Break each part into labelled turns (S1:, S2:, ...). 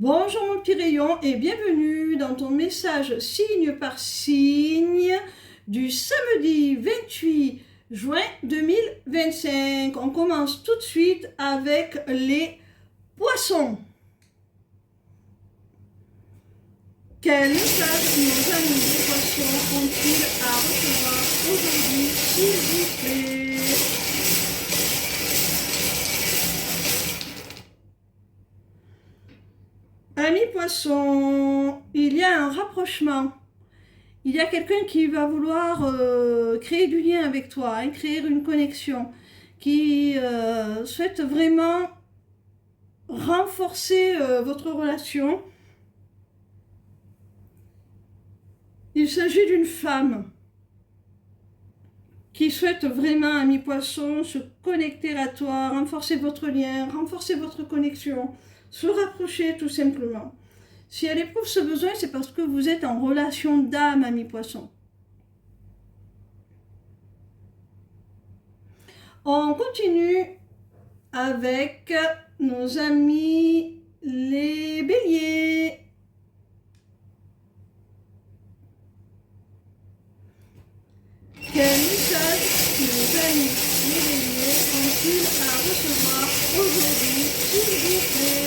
S1: Bonjour mon petit rayon et bienvenue dans ton message signe par signe du samedi 28 juin 2025. On commence tout de suite avec les poissons. Quel message nos amis des poissons ont-ils à recevoir aujourd'hui, s'il vous plaît? Amis poissons, il y a un rapprochement. Il y a quelqu'un qui va vouloir créer du lien avec toi, créer une connexion, qui souhaite vraiment renforcer votre relation. Il s'agit d'une femme qui souhaite vraiment, ami poisson, se connecter à toi, renforcer votre lien, renforcer votre connexion, se rapprocher tout simplement. Si elle éprouve ce besoin, c'est parce que vous êtes en relation d'âme, ami poisson. On continue avec nos amis les béliers. Quel message nos amis les béliers ont-ils à recevoir aujourd'hui, s'il vous plaît?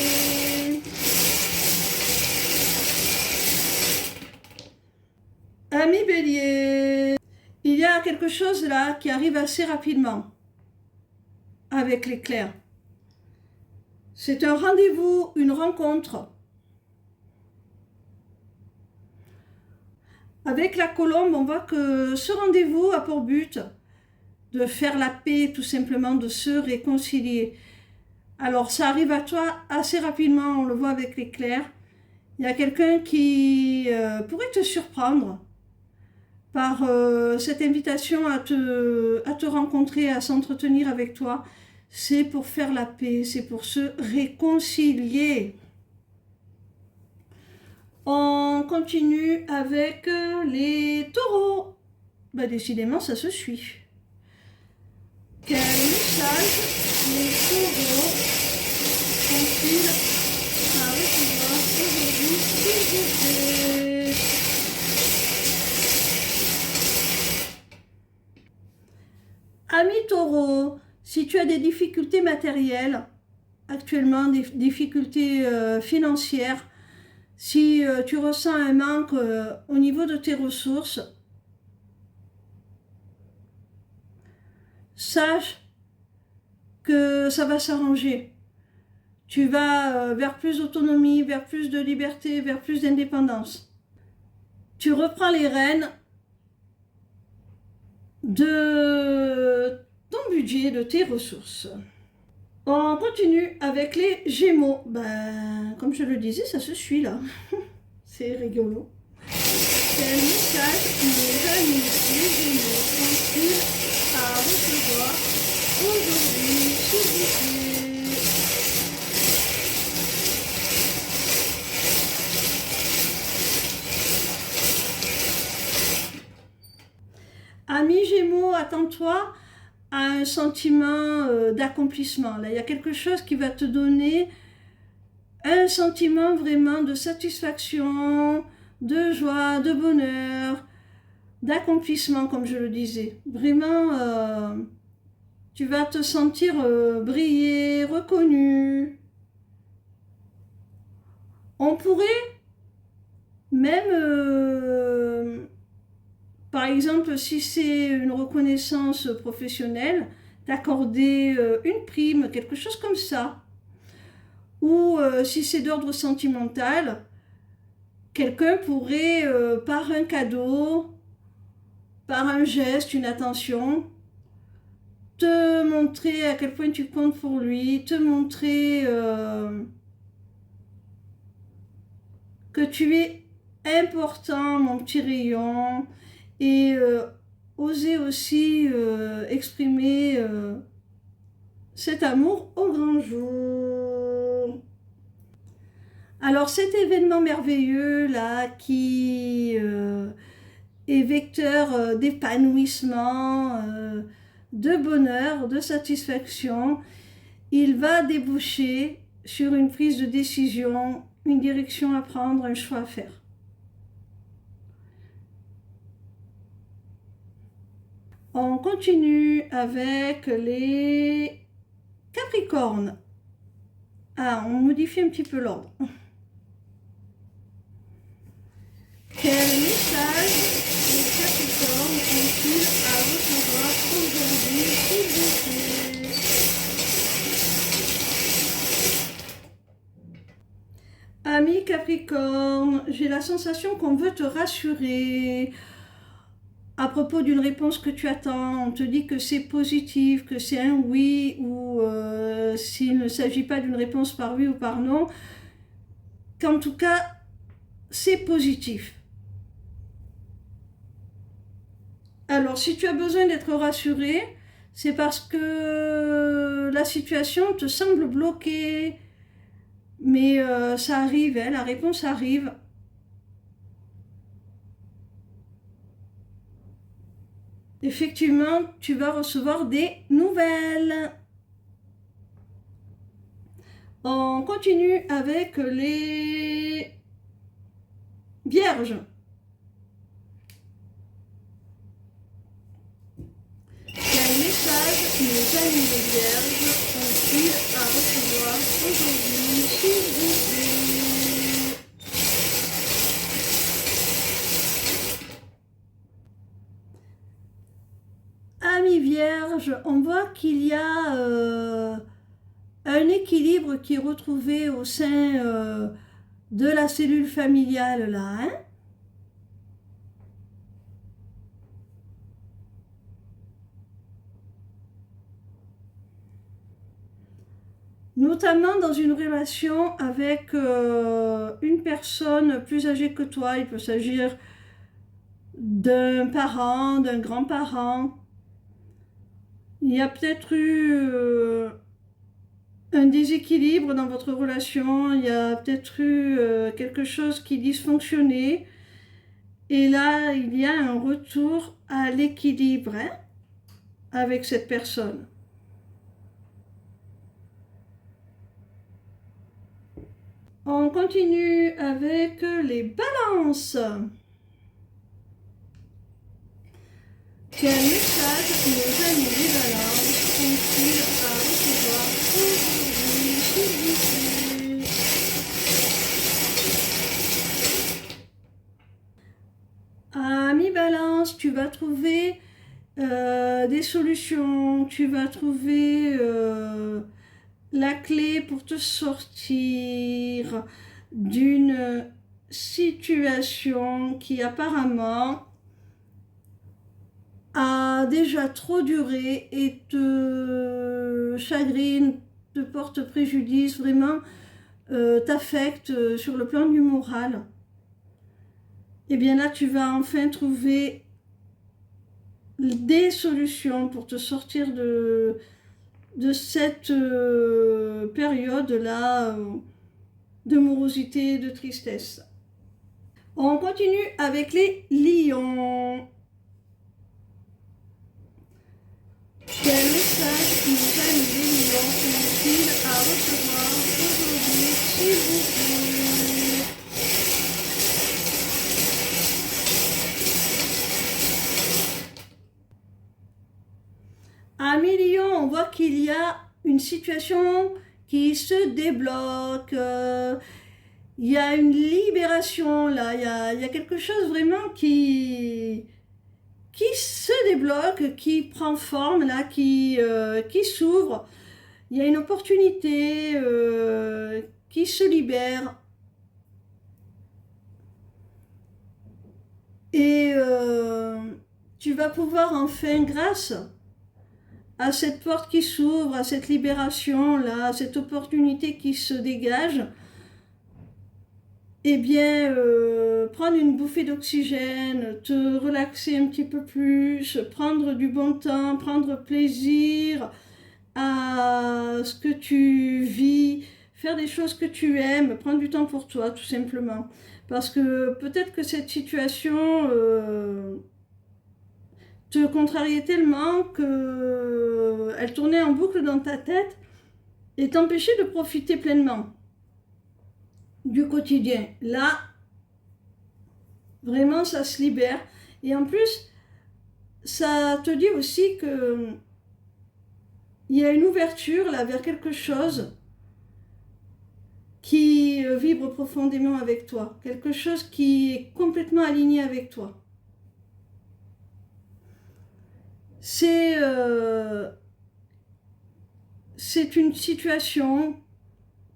S1: Amis bélier, il y a quelque chose là qui arrive assez rapidement avec l'éclair. C'est un rendez-vous, une rencontre. Avec la colombe, on voit que ce rendez-vous a pour but de faire la paix, tout simplement, de se réconcilier. Alors, ça arrive à toi assez rapidement, on le voit avec l'éclair. Il y a quelqu'un qui pourrait te surprendre par cette invitation à te rencontrer, à s'entretenir avec toi. C'est pour faire la paix, c'est pour se réconcilier. On continue avec les taureaux. Décidément, ça se suit. Quel message les taureaux ont-ils à recevoir aujourd'hui, s'il vous plaît? Ami taureau, si tu as des difficultés matérielles, actuellement des difficultés financières, si tu ressens un manque au niveau de tes ressources, sache que ça va s'arranger. Tu vas vers plus d'autonomie, vers plus de liberté, vers plus d'indépendance. Tu reprends les rênes de ton budget, de tes ressources. On continue avec les Gémeaux. Comme je le disais, ça se suit là. C'est rigolo. Quel message nos amis les Gémeaux ont-ils à recevoir aujourd'hui, s'il vous plaît? Ami Gémeaux, attends-toi à un sentiment d'accomplissement. Là, il y a quelque chose qui va te donner un sentiment vraiment de satisfaction, de joie, de bonheur, d'accomplissement, comme je le disais. Vraiment, tu vas te sentir briller, reconnu. On pourrait même... par exemple, si c'est une reconnaissance professionnelle, t'accorder une prime, quelque chose comme ça. Ou si c'est d'ordre sentimental, quelqu'un pourrait, par un cadeau, par un geste, une attention, te montrer à quel point tu comptes pour lui, te montrer que tu es important, mon petit rayon, et oser aussi exprimer cet amour au grand jour. Alors cet événement merveilleux là qui est vecteur d'épanouissement, de bonheur, de satisfaction, il va déboucher sur une prise de décision, une direction à prendre, un choix à faire. On continue avec les Capricornes. Ah, on modifie un petit peu l'ordre. Quel message les Capricornes ont-ils à recevoir aujourd'hui, s'il vous plaît? Ami Capricorne, j'ai la sensation qu'on veut te rassurer. À propos d'une réponse que tu attends, on te dit que c'est positif, que c'est un oui, ou s'il ne s'agit pas d'une réponse par oui ou par non, qu'en tout cas, c'est positif. Alors, si tu as besoin d'être rassuré, c'est parce que la situation te semble bloquée, mais ça arrive, hein, la réponse arrive. Effectivement, tu vas recevoir des nouvelles. On continue avec les Vierges. Quel message nos amis les Vierges ont-ils à recevoir aujourd'hui, s'il vous plaît? Amis Vierges, on voit qu'il y a un équilibre qui est retrouvé au sein de la cellule familiale là, hein? Notamment dans une relation avec une personne plus âgée que toi. Il peut s'agir d'un parent, d'un grand-parent. Il y a peut-être eu un déséquilibre dans votre relation, il y a peut-être eu quelque chose qui dysfonctionnait. Et là, il y a un retour à l'équilibre, hein, avec cette personne. On continue avec les balances. Quel message nos amis des balances ont-ils à recevoir aujourd'hui, s'il vous plaît? Ami balance, tu vas trouver des solutions, tu vas trouver la clé pour te sortir d'une situation qui apparemment a déjà trop duré et te chagrine, te porte préjudice, vraiment t'affecte sur le plan du moral. Et bien là, tu vas enfin trouver des solutions pour te sortir de cette période-là de morosité, de tristesse. On continue avec les lions. Quel message nous amis les lions ont-ils à recevoir aujourd'hui, s'il vous plaît? Amis lions, on voit qu'il y a une situation qui se débloque. Il y a une libération là, il y a quelque chose vraiment qui se débloque, qui prend forme là, qui s'ouvre. Il y a une opportunité qui se libère. Et tu vas pouvoir enfin, grâce à cette porte qui s'ouvre, à cette libération là, à cette opportunité qui se dégage, eh bien, prendre une bouffée d'oxygène, te relaxer un petit peu plus, prendre du bon temps, prendre plaisir à ce que tu vis, faire des choses que tu aimes, prendre du temps pour toi, tout simplement. Parce que peut-être que cette situation te contrariait tellement qu'elle tournait en boucle dans ta tête et t'empêchait de profiter pleinement. du quotidien. Là, vraiment, ça se libère. Et en plus, ça te dit aussi que il y a une ouverture là vers quelque chose qui vibre profondément avec toi, quelque chose qui est complètement aligné avec toi. C'est une situation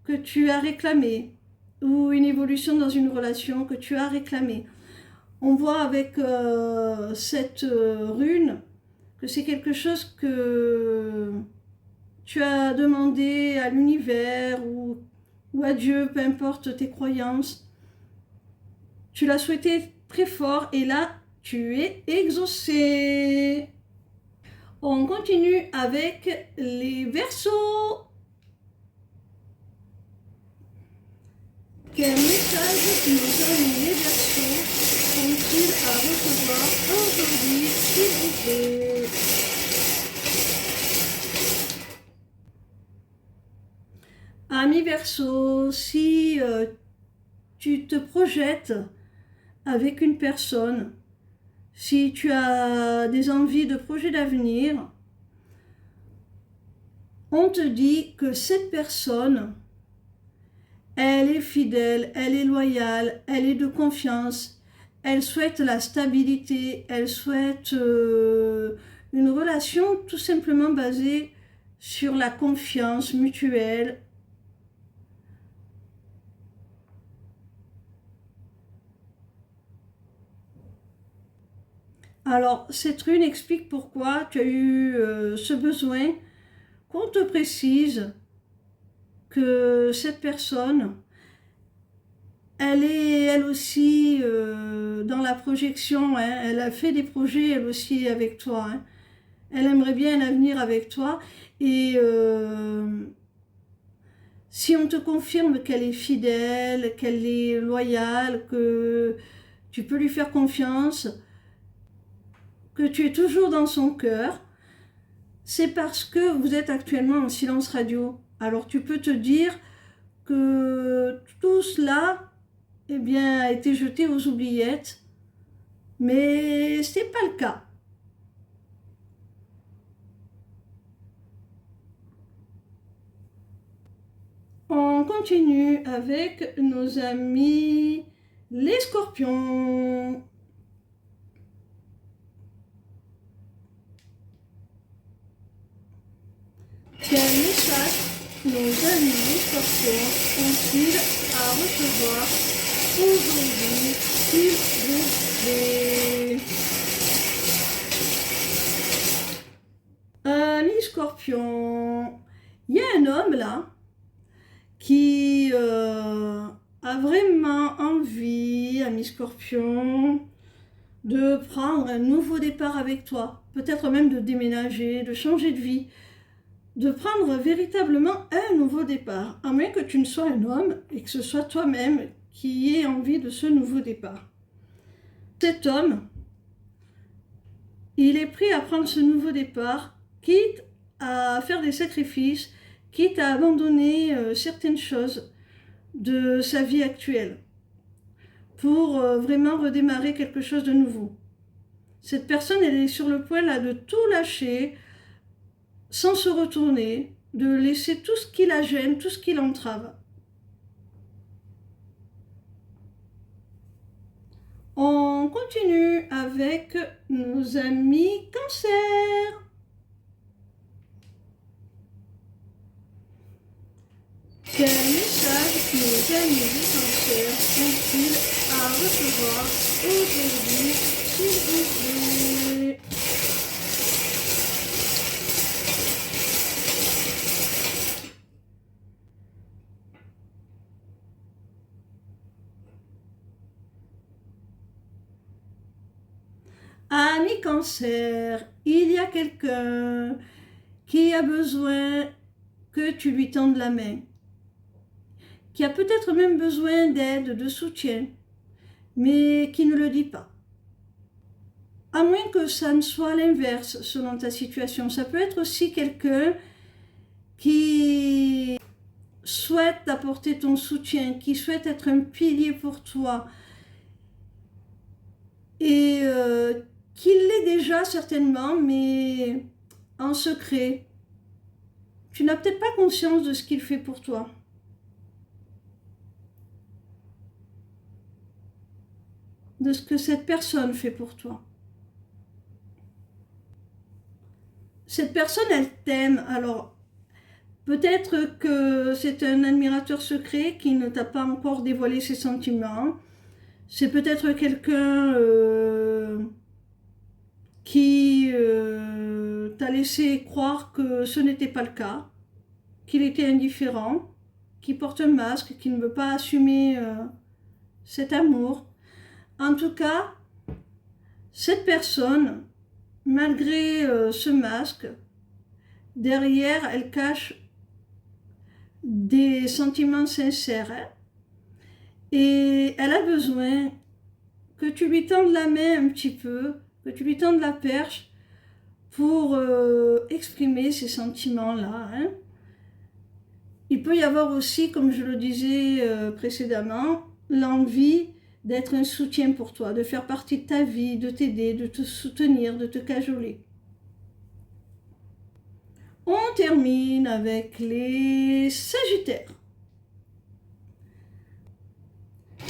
S1: que tu as réclamée ou une évolution dans une relation que tu as réclamée. On voit avec cette rune que c'est quelque chose que tu as demandé à l'univers ou à Dieu, peu importe tes croyances. Tu l'as souhaité très fort et là, tu es exaucé. On continue avec les Verseaux. Quel message nos amis les Verseaux ont-ils à recevoir aujourd'hui, s'il vous plaît? Amis Verseaux, si tu te projettes avec une personne, si tu as des envies de projets d'avenir, on te dit que cette personne, elle est fidèle, elle est loyale, elle est de confiance, elle souhaite la stabilité, elle souhaite une relation tout simplement basée sur la confiance mutuelle. Alors, cette rune explique pourquoi tu as eu ce besoin qu'on te précise que cette personne, elle est elle aussi dans la projection, hein, elle a fait des projets elle aussi avec toi, hein. Elle aimerait bien un avenir avec toi et si on te confirme qu'elle est fidèle, qu'elle est loyale, que tu peux lui faire confiance, que tu es toujours dans son cœur, c'est parce que vous êtes actuellement en silence radio. Alors tu peux te dire que tout cela eh bien, a été jeté aux oubliettes, mais ce n'est pas le cas. On continue avec nos amis les Scorpions. Quel message nos amis les Scorpions ont-ils à recevoir aujourd'hui, s'il vous plaît? Amis Scorpions, il y a un homme là qui a vraiment envie, ami Scorpion, de prendre un nouveau départ avec toi, peut-être même de déménager, de changer de vie, de prendre véritablement un nouveau départ, à moins que tu ne sois un homme et que ce soit toi-même qui ait envie de ce nouveau départ. Cet homme, il est prêt à prendre ce nouveau départ, quitte à faire des sacrifices, quitte à abandonner certaines choses de sa vie actuelle pour vraiment redémarrer quelque chose de nouveau. Cette personne, elle est sur le point là de tout lâcher sans se retourner, de laisser tout ce qui la gêne, tout ce qui l'entrave. On continue avec nos amis Cancer. Quel message nos amis du Cancer ont-ils à recevoir aujourd'hui, s'il vous plaît? Ami Cancer, il y a quelqu'un qui a besoin que tu lui tendes la main, qui a peut-être même besoin d'aide, de soutien, mais qui ne le dit pas. À moins que ça ne soit l'inverse selon ta situation. Ça peut être aussi quelqu'un qui souhaite t'apporter ton soutien, qui souhaite être un pilier pour toi, et qu'il l'est déjà certainement, mais en secret. Tu n'as peut-être pas conscience de ce qu'il fait pour toi. De ce que cette personne fait pour toi. Cette personne, elle t'aime. Alors, peut-être que c'est un admirateur secret qui ne t'a pas encore dévoilé ses sentiments. C'est peut-être quelqu'un qui t'a laissé croire que ce n'était pas le cas, qu'il était indifférent, qui porte un masque, qui ne veut pas assumer cet amour. En tout cas, cette personne, malgré ce masque, derrière, elle cache des sentiments sincères. Hein, et elle a besoin que tu lui tendes la main un petit peu, que tu lui tendes la perche pour exprimer ces sentiments-là. Hein. Il peut y avoir aussi, comme je le disais précédemment, l'envie d'être un soutien pour toi, de faire partie de ta vie, de t'aider, de te soutenir, de te cajoler. On termine avec les Sagittaires.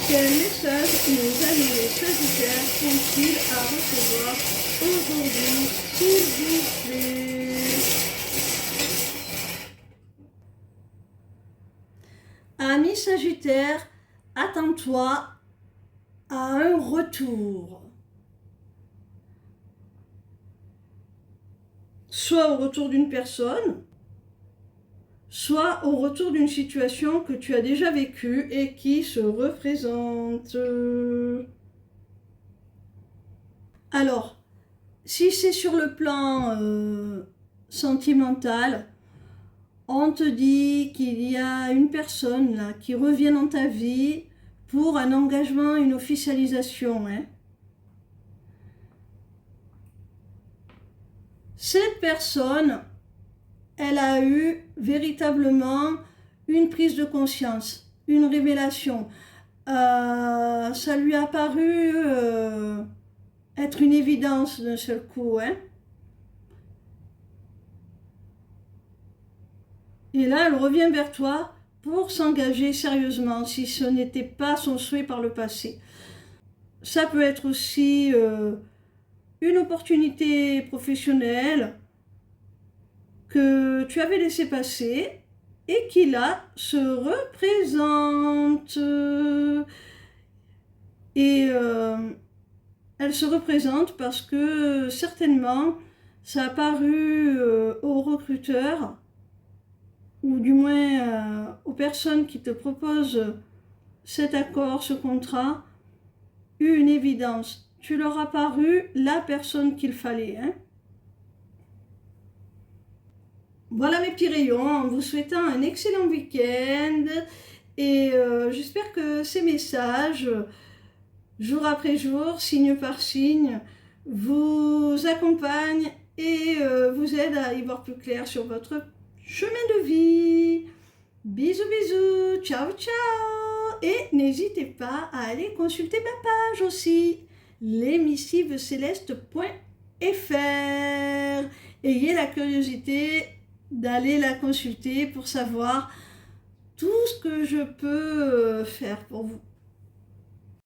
S1: Quel message nos amis les Sagittaires ont-ils à recevoir aujourd'hui, s'il vous plaît? Ami Sagittaire, attends-toi à un retour. Soit au retour d'une personne, soit au retour d'une situation que tu as déjà vécue et qui se représente. Alors, si c'est sur le plan sentimental, on te dit qu'il y a une personne là qui revient dans ta vie pour un engagement, une officialisation. Hein. Cette personne, elle a eu véritablement une prise de conscience, une révélation. Ça lui a paru être une évidence d'un seul coup. Hein. Et là, elle revient vers toi pour s'engager sérieusement, si ce n'était pas son souhait par le passé. Ça peut être aussi une opportunité professionnelle que tu avais laissé passer et qui là se représente. Et elle se représente parce que certainement ça a paru aux recruteurs ou du moins aux personnes qui te proposent cet accord, ce contrat, une évidence. Tu leur as paru la personne qu'il fallait. Hein. Voilà mes petits rayons, en vous souhaitant un excellent week-end et j'espère que ces messages, jour après jour, signe par signe, vous accompagnent et vous aident à y voir plus clair sur votre chemin de vie. Bisous, bisous, ciao, ciao. Et n'hésitez pas à aller consulter ma page aussi, lesmissivescélestes.fr. Ayez la curiosité d'aller la consulter pour savoir tout ce que je peux faire pour vous.